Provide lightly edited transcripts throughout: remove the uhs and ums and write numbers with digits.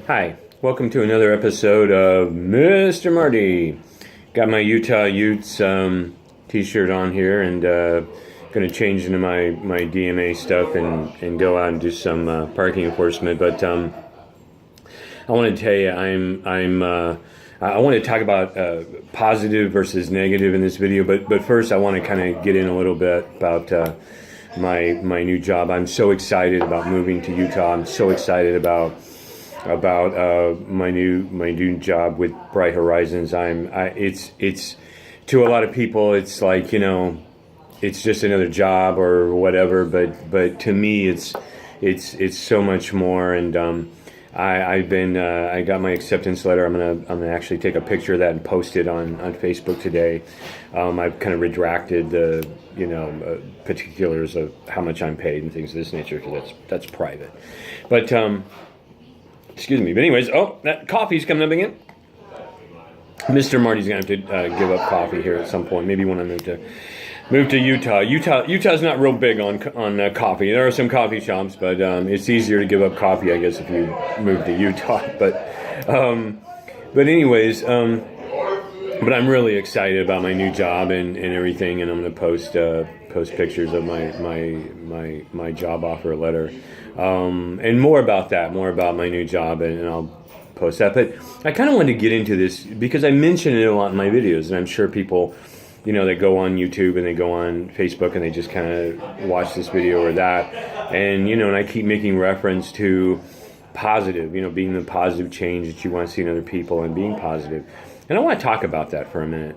Hi, welcome to another episode of Mr. Marty. Got my Utah Utes t-shirt on here and going to change into my DMA stuff and go out and do some parking enforcement. But I want to tell you, I want to talk about positive versus negative in this video. But first, I want to kind of get in a little bit about my new job. I'm so excited about moving to Utah. I'm so excited about my new job with Bright Horizons. It's to a lot of people it's like, it's just another job or whatever, but to me it's so much more. And I got my acceptance letter. I'm gonna actually take a picture of that and post it on Facebook today. I've kind of retracted the particulars of how much I'm paid and things of this nature, because that's private. But excuse me. But anyways, that coffee's coming up again. Mr. Marty's gonna have to give up coffee here at some point. Maybe when I move to Utah. Utah's not real big on coffee. There are some coffee shops, but it's easier to give up coffee, I guess, if you move to Utah. But anyways, but I'm really excited about my new job and everything, and I'm gonna post pictures of my job offer letter. And more about my new job, and I'll post that. But I kind of wanted to get into this because I mention it a lot in my videos, and I'm sure people, they go on YouTube and they go on Facebook and they just kind of watch this video or that, and and I keep making reference to positive, being the positive change that you want to see in other people and being positive. And I want to talk about that for a minute.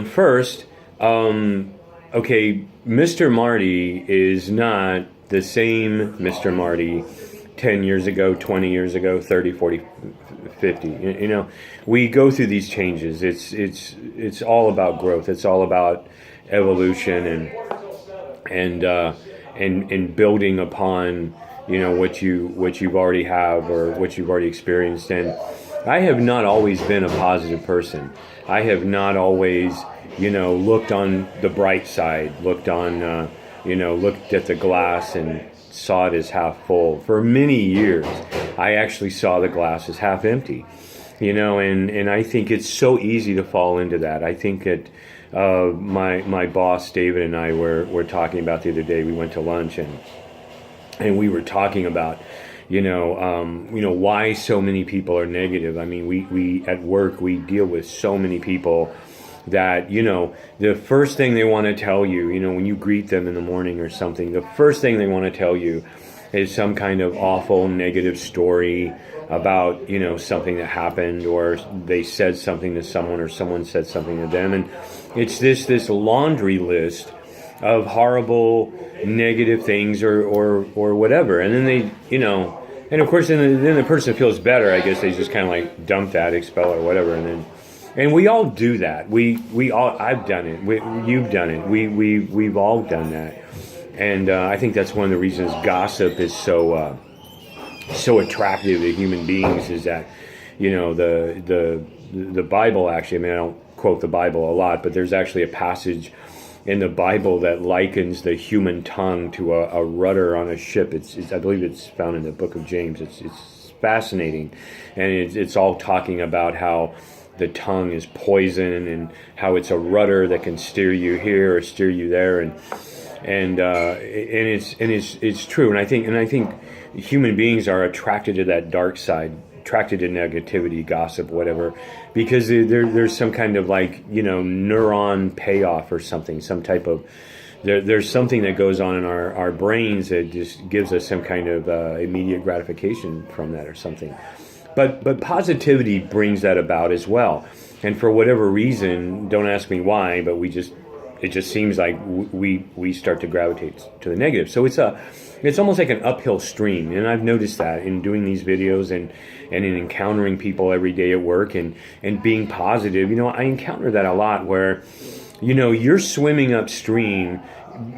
First, okay, Mr. Marty is not the same Mr. Marty 10 years ago, 20 years ago, 30, 40, 50. We go through these changes. It's all about growth. It's all about evolution and building upon what you've already have or what you've already experienced. And I have not always been a positive person. I have not always looked on the bright side, looked at the glass and saw it as half full. For many years, I actually saw the glass as half empty, and I think it's so easy to fall into that. I think that my boss, David, and I were talking about the other day. We went to lunch and we were talking about, why so many people are negative. I mean, we at work, we deal with so many people that, the first thing they want to tell you, when you greet them in the morning or something, the first thing they want to tell you is some kind of awful negative story about, something that happened, or they said something to someone or someone said something to them. And it's this laundry list of horrible negative things or whatever. And then they, and of course then the person feels better. I guess they just kind of like dump that, expel it or whatever. And we all do that. We all. I've done it. You've done it. We've all done that. And I think that's one of the reasons gossip is so attractive to human beings. Is that the Bible actually. I mean, I don't quote the Bible a lot, but there's actually a passage in the Bible that likens the human tongue to a rudder on a ship. It's I believe it's found in the book of James. It's fascinating, and it's all talking about how the tongue is poison and how it's a rudder that can steer you here or steer you there, and it's true. And I think human beings are attracted to that dark side, attracted to negativity, gossip, whatever, because there's some kind of neuron payoff or something, some type of there's something that goes on in our brains that just gives us some kind of immediate gratification from that or something. But positivity brings that about as well. And for whatever reason, don't ask me why, but it just seems like we start to gravitate to the negative. So it's almost like an uphill stream. And I've noticed that in doing these videos and in encountering people every day at work and being positive. I encounter that a lot where, you're swimming upstream,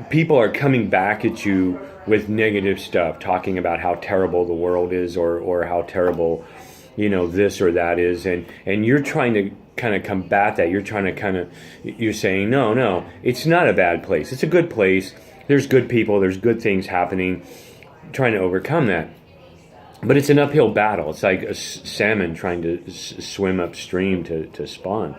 people are coming back at you with negative stuff, talking about how terrible the world is or how terrible this or that is, and you're trying to kind of combat that. You're saying, no, it's not a bad place. It's a good place. There's good people. There's good things happening. Trying to overcome that. but it's an uphill battle. It's like a salmon trying to swim upstream to spawn.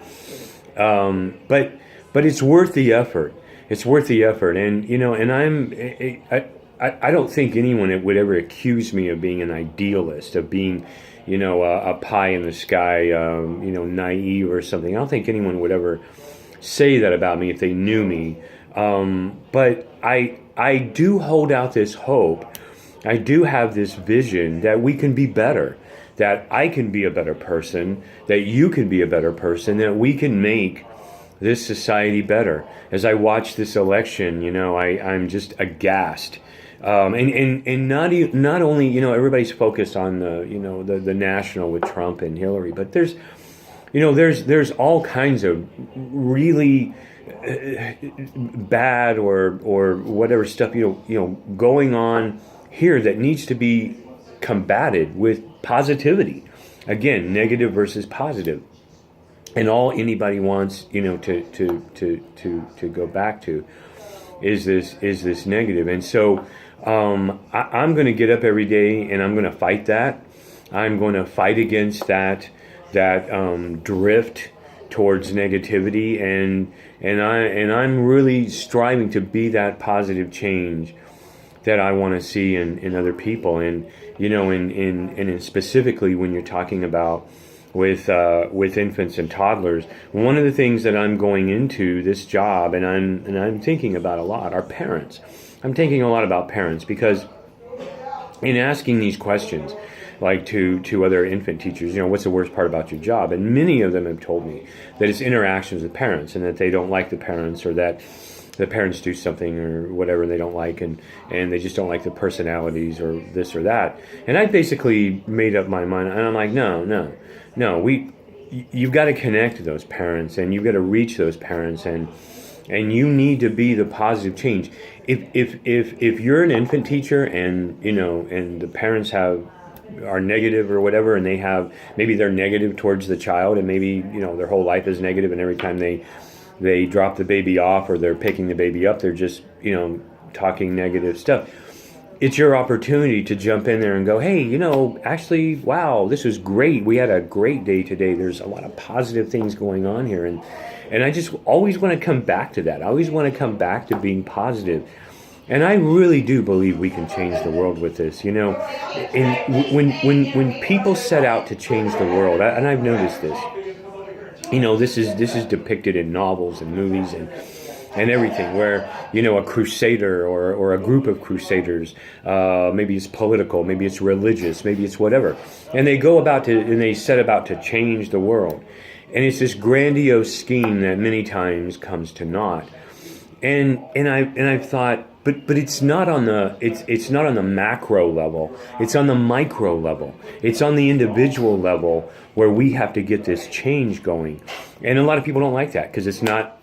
But it's worth the effort. It's worth the effort. And and I don't think anyone would ever accuse me of being an idealist, of being a pie in the sky, naive or something. I don't think anyone would ever say that about me if they knew me. But I do hold out this hope. I do have this vision that we can be better, that I can be a better person, that you can be a better person, that we can make this society better. As I watch this election, I'm just aghast. And not only, everybody's focused on the national with Trump and Hillary, but there's all kinds of really bad or whatever stuff going on here that needs to be combated with positivity. Again, negative versus positive, and all anybody wants to go back to is this negative. And so I'm going to get up every day and I'm going to fight that. I'm going to fight against that drift towards negativity, and I'm really striving to be that positive change that I want to see in other people. And and specifically when you're talking about with infants and toddlers, one of the things that I'm going into this job and I'm thinking about a lot are parents. I'm thinking a lot about parents, because in asking these questions, like to other infant teachers, what's the worst part about your job? And many of them have told me that it's interactions with parents, and that they don't like the parents, or that the parents do something or whatever they don't like, and they just don't like the personalities or this or that. And I basically made up my mind, and I'm like, no, you've got to connect to those parents, and you've got to reach those parents, and you need to be the positive change. If you're an infant teacher and and the parents are negative or whatever, and maybe they're negative towards the child, and maybe their whole life is negative, and every time they drop the baby off or they're picking the baby up, they're just talking negative stuff. It's your opportunity to jump in there and go, hey, actually, wow, this was great. We had a great day today. There's a lot of positive things going on here. And I just always want to come back to that. I always want to come back to being positive. And I really do believe we can change the world with this. And when people set out to change the world, and I've noticed this, this is depicted in novels and movies and everything, where a crusader or a group of crusaders, maybe it's political, maybe it's religious, maybe it's whatever, and they set about to change the world, and it's this grandiose scheme that many times comes to naught. And I've thought, but it's not on the macro level. It's on the micro level. It's on the individual level where we have to get this change going. And a lot of people don't like that, because it's not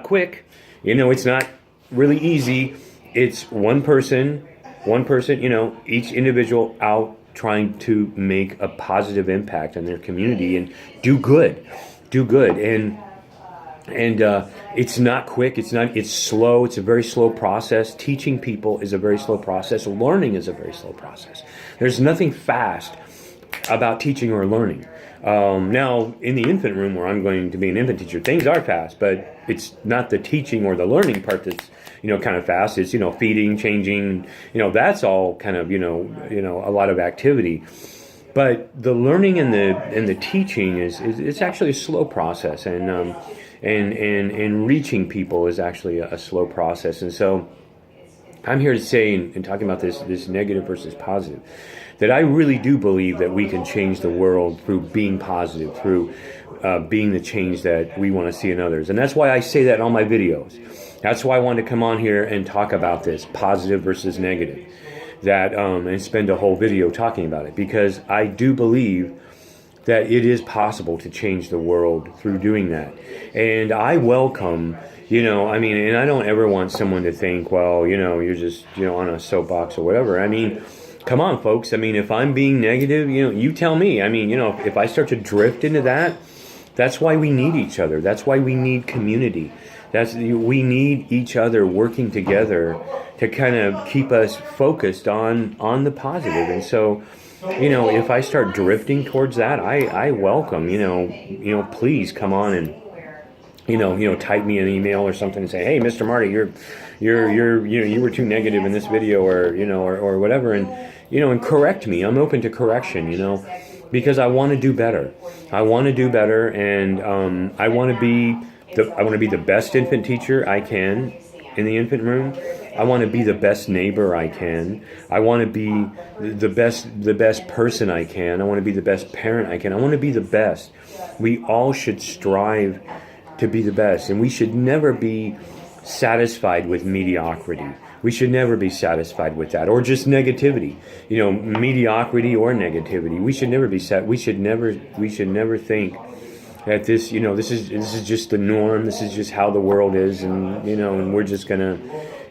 quick. It's not really easy. It's one person, each individual out trying to make a positive impact on their community and do good. And it's not quick. It's slow. It's a very slow process. Teaching people is a very slow process. Learning is a very slow process. There's nothing fast about teaching or learning. Now, in the infant room, where I'm going to be an infant teacher, things are fast, but it's not the teaching or the learning part that's, kind of fast. It's, feeding, changing, that's all kind of, a lot of activity. But the learning and the teaching it's actually a slow process, and reaching people is actually a slow process. And so I'm here to say, and talking about this negative versus positive, that I really do believe that we can change the world through being positive, through being the change that we want to see in others. And that's why I say that in all my videos. That's why I wanted to come on here and talk about this, positive versus negative, and spend a whole video talking about it, because I do believe that it is possible to change the world through doing that. And I welcome, and I don't ever want someone to think, well, you're just, on a soapbox or whatever. Come on, folks. If I'm being negative, you tell me. If I start to drift into that, that's why we need each other. That's why we need community. We need each other working together to kind of keep us focused on the positive. And so if I start drifting towards that, I welcome, please come on and, type me an email or something and say, hey, Mr. Marty, you were too negative in this video, or whatever, and correct me. I'm open to correction, because I want to do better. I want to do better, and I want to be the best infant teacher I can in the infant room. I want to be the best neighbor I can. I want to be the best person I can. I want to be the best parent I can. I want to be the best. We all should strive to be the best, and we should never be satisfied with mediocrity. We should never be satisfied with that, or just negativity. Mediocrity or negativity. We should never be We should never think that this is just the norm. This is just how the world is, and we're just gonna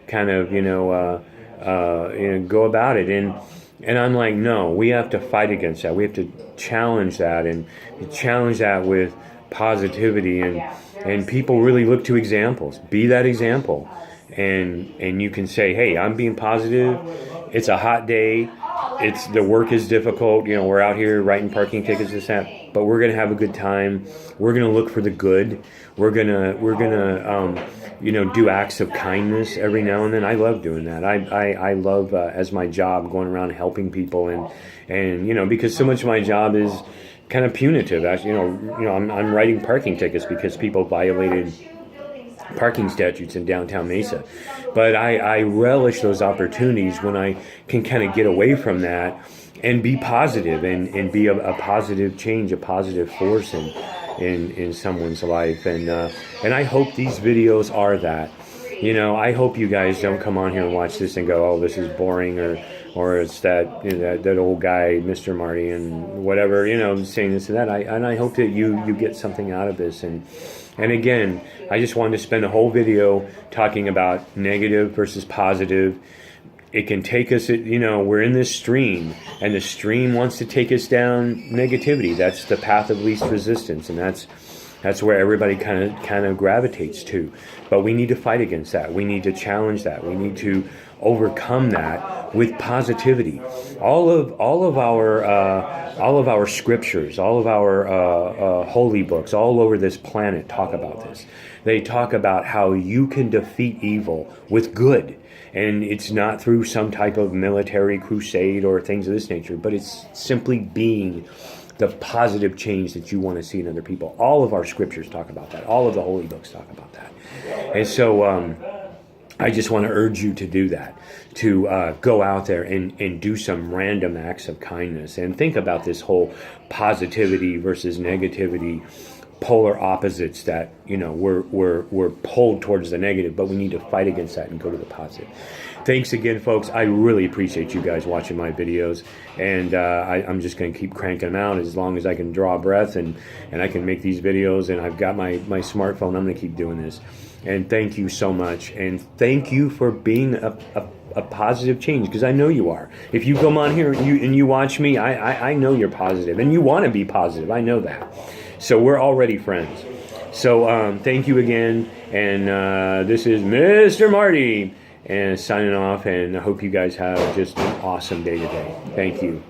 kind of go about it. And I'm like, no, we have to fight against that. We have to challenge that, and challenge that with positivity, and people really look to examples. Be that example. And you can say, hey, I'm being positive. It's a hot day. The work is difficult. We're out here writing parking tickets, this, that, but we're going to have a good time. We're going to look for the good. We're going to do acts of kindness every now and then. I love doing that. I love, as my job, going around helping people, and because so much of my job is kind of punitive. I'm writing parking tickets because people violated parking statutes in downtown Mesa. But I relish those opportunities when I can kind of get away from that and be positive, and be a positive change, a positive force in someone's life. And I hope these videos are that. I hope you guys don't come on here and watch this and go, oh, this is boring, or it's that old guy, Mr. Marty, and whatever, saying this and that. I hope that you get something out of this. And again, I just wanted to spend a whole video talking about negative versus positive. It can take us, we're in this stream, and the stream wants to take us down negativity. That's the path of least resistance, and that's where everybody kind of gravitates to. But we need to fight against that. We need to challenge that. We need to overcome that with positivity. All of our scriptures, all of our holy books all over this planet talk about this. They talk about how you can defeat evil with good. And it's not through some type of military crusade or things of this nature, but it's simply being the positive change that you want to see in other people. All of our scriptures talk about that. All of the holy books talk about that. And so I just want to urge you to do that, to go out there and do some random acts of kindness, and think about this whole positivity versus negativity, polar opposites that, we're pulled towards the negative, but we need to fight against that and go to the positive. Thanks again, folks. I really appreciate you guys watching my videos, and I'm just going to keep cranking them out as long as I can draw a breath, and I can make these videos, and I've got my smartphone. I'm going to keep doing this. And thank you so much, and thank you for being a positive change, because I know you are. If you come on here and you watch me, I know you're positive, and you want to be positive. I know that. So we're already friends. So thank you again, and this is Mr. Marty, and signing off, and I hope you guys have just an awesome day today. Thank you.